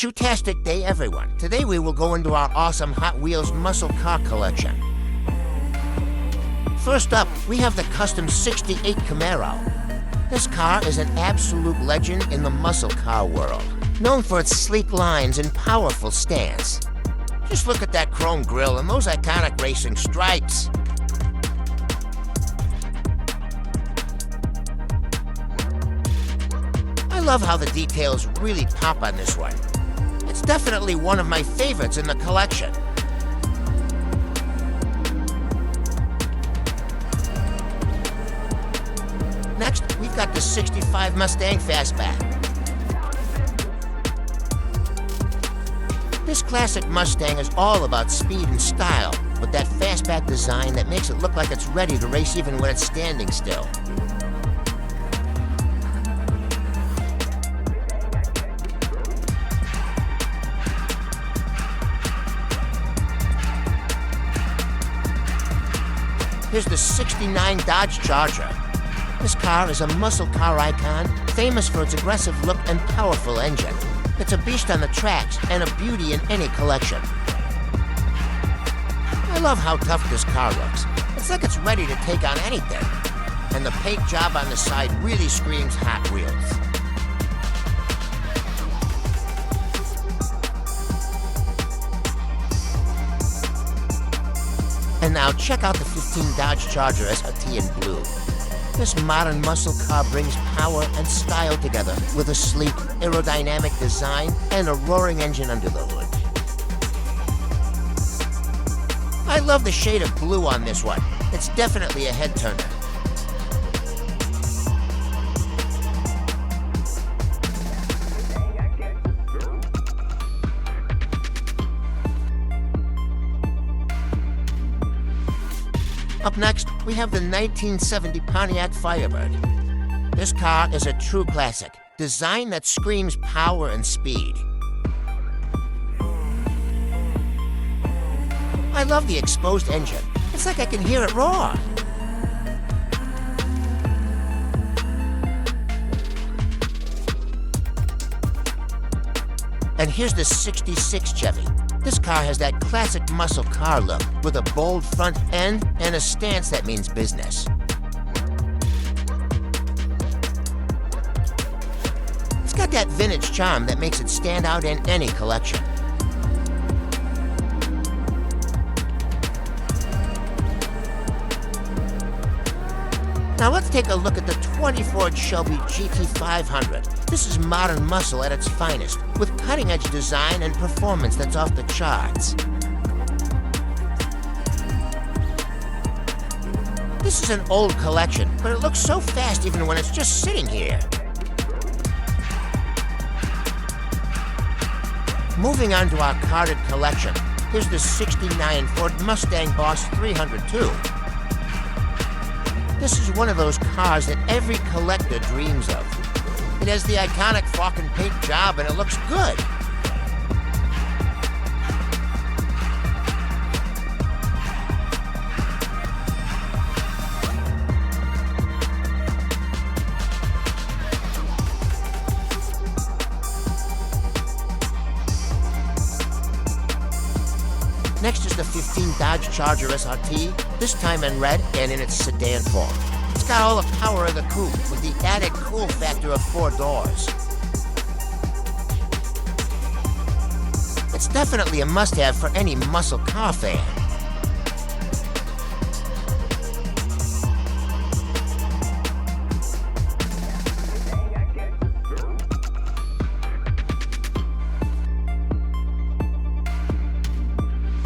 Chutastic Day, everyone. Today we will go into our awesome Hot Wheels muscle car collection. First up, we have the custom 68 Camaro. This car is an absolute legend in the muscle car world, known for its sleek lines and powerful stance. Just look at that chrome grille and those iconic racing stripes. I love how the details really pop on this one. It's definitely one of my favorites in the collection. Next, we've got the 65 Mustang Fastback. This classic Mustang is all about speed and style, with that fastback design that makes it look like it's ready to race even when it's standing still. Here's the 69 Dodge Charger. This car is a muscle car icon, famous for its aggressive look and powerful engine. It's a beast on the tracks and a beauty in any collection. I love how tough this car looks. It's like it's ready to take on anything. And the paint job on the side really screams Hot Wheels. And now check out the 15 Dodge Charger SRT in blue. This modern muscle car brings power and style together with a sleek, aerodynamic design and a roaring engine under the hood. I love the shade of blue on this one. It's definitely a head-turner. Up next, we have the 1970 Pontiac Firebird. This car is a true classic, design that screams power and speed. I love the exposed engine. It's like I can hear it roar. And here's the 66 Chevy. This car has that classic muscle car look with a bold front end and a stance that means business. It's got that vintage charm that makes it stand out in any collection. Now let's take a look at the 24 Shelby GT500. This is modern muscle at its finest, with cutting-edge design and performance that's off the charts. This is an old collection, but it looks so fast even when it's just sitting here. Moving on to our carded collection, here's the 69 Ford Mustang Boss 302. This is one of those cars that every collector dreams of. It has the iconic fork and paint job and it looks good. Next is the 15 Dodge Charger SRT, this time in red and in its sedan form. It's got all the power of the coupe with the added cool factor of 4 doors. It's definitely a must-have for any muscle car fan.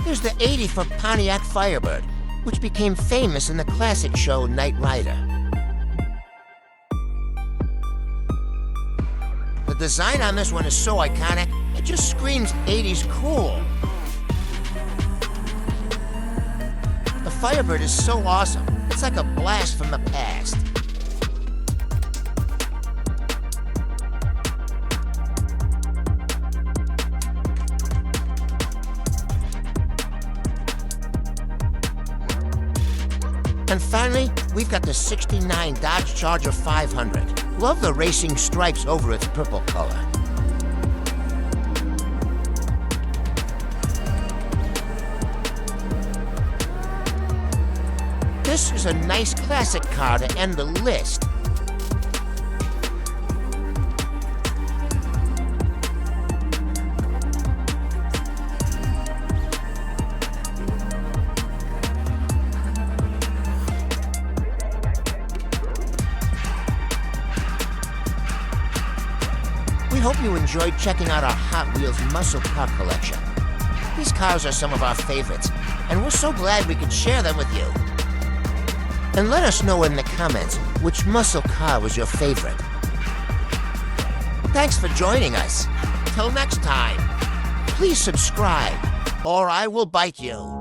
Here's the 80 for Pontiac Firebird, which became famous in the classic show Knight Rider. The design on this one is so iconic, it just screams 80s cool. The Firebird is so awesome, it's like a blast from the past. And finally, we've got the 69 Dodge Charger 500. Love the racing stripes over its purple color. this is a nice classic car to end the list. We hope you enjoyed checking out our Hot Wheels muscle car collection. These cars are some of our favorites, and we're so glad we could share them with you. And let us know in the comments which muscle car was your favorite. Thanks for joining us. Till next time, please subscribe, or I will bite you.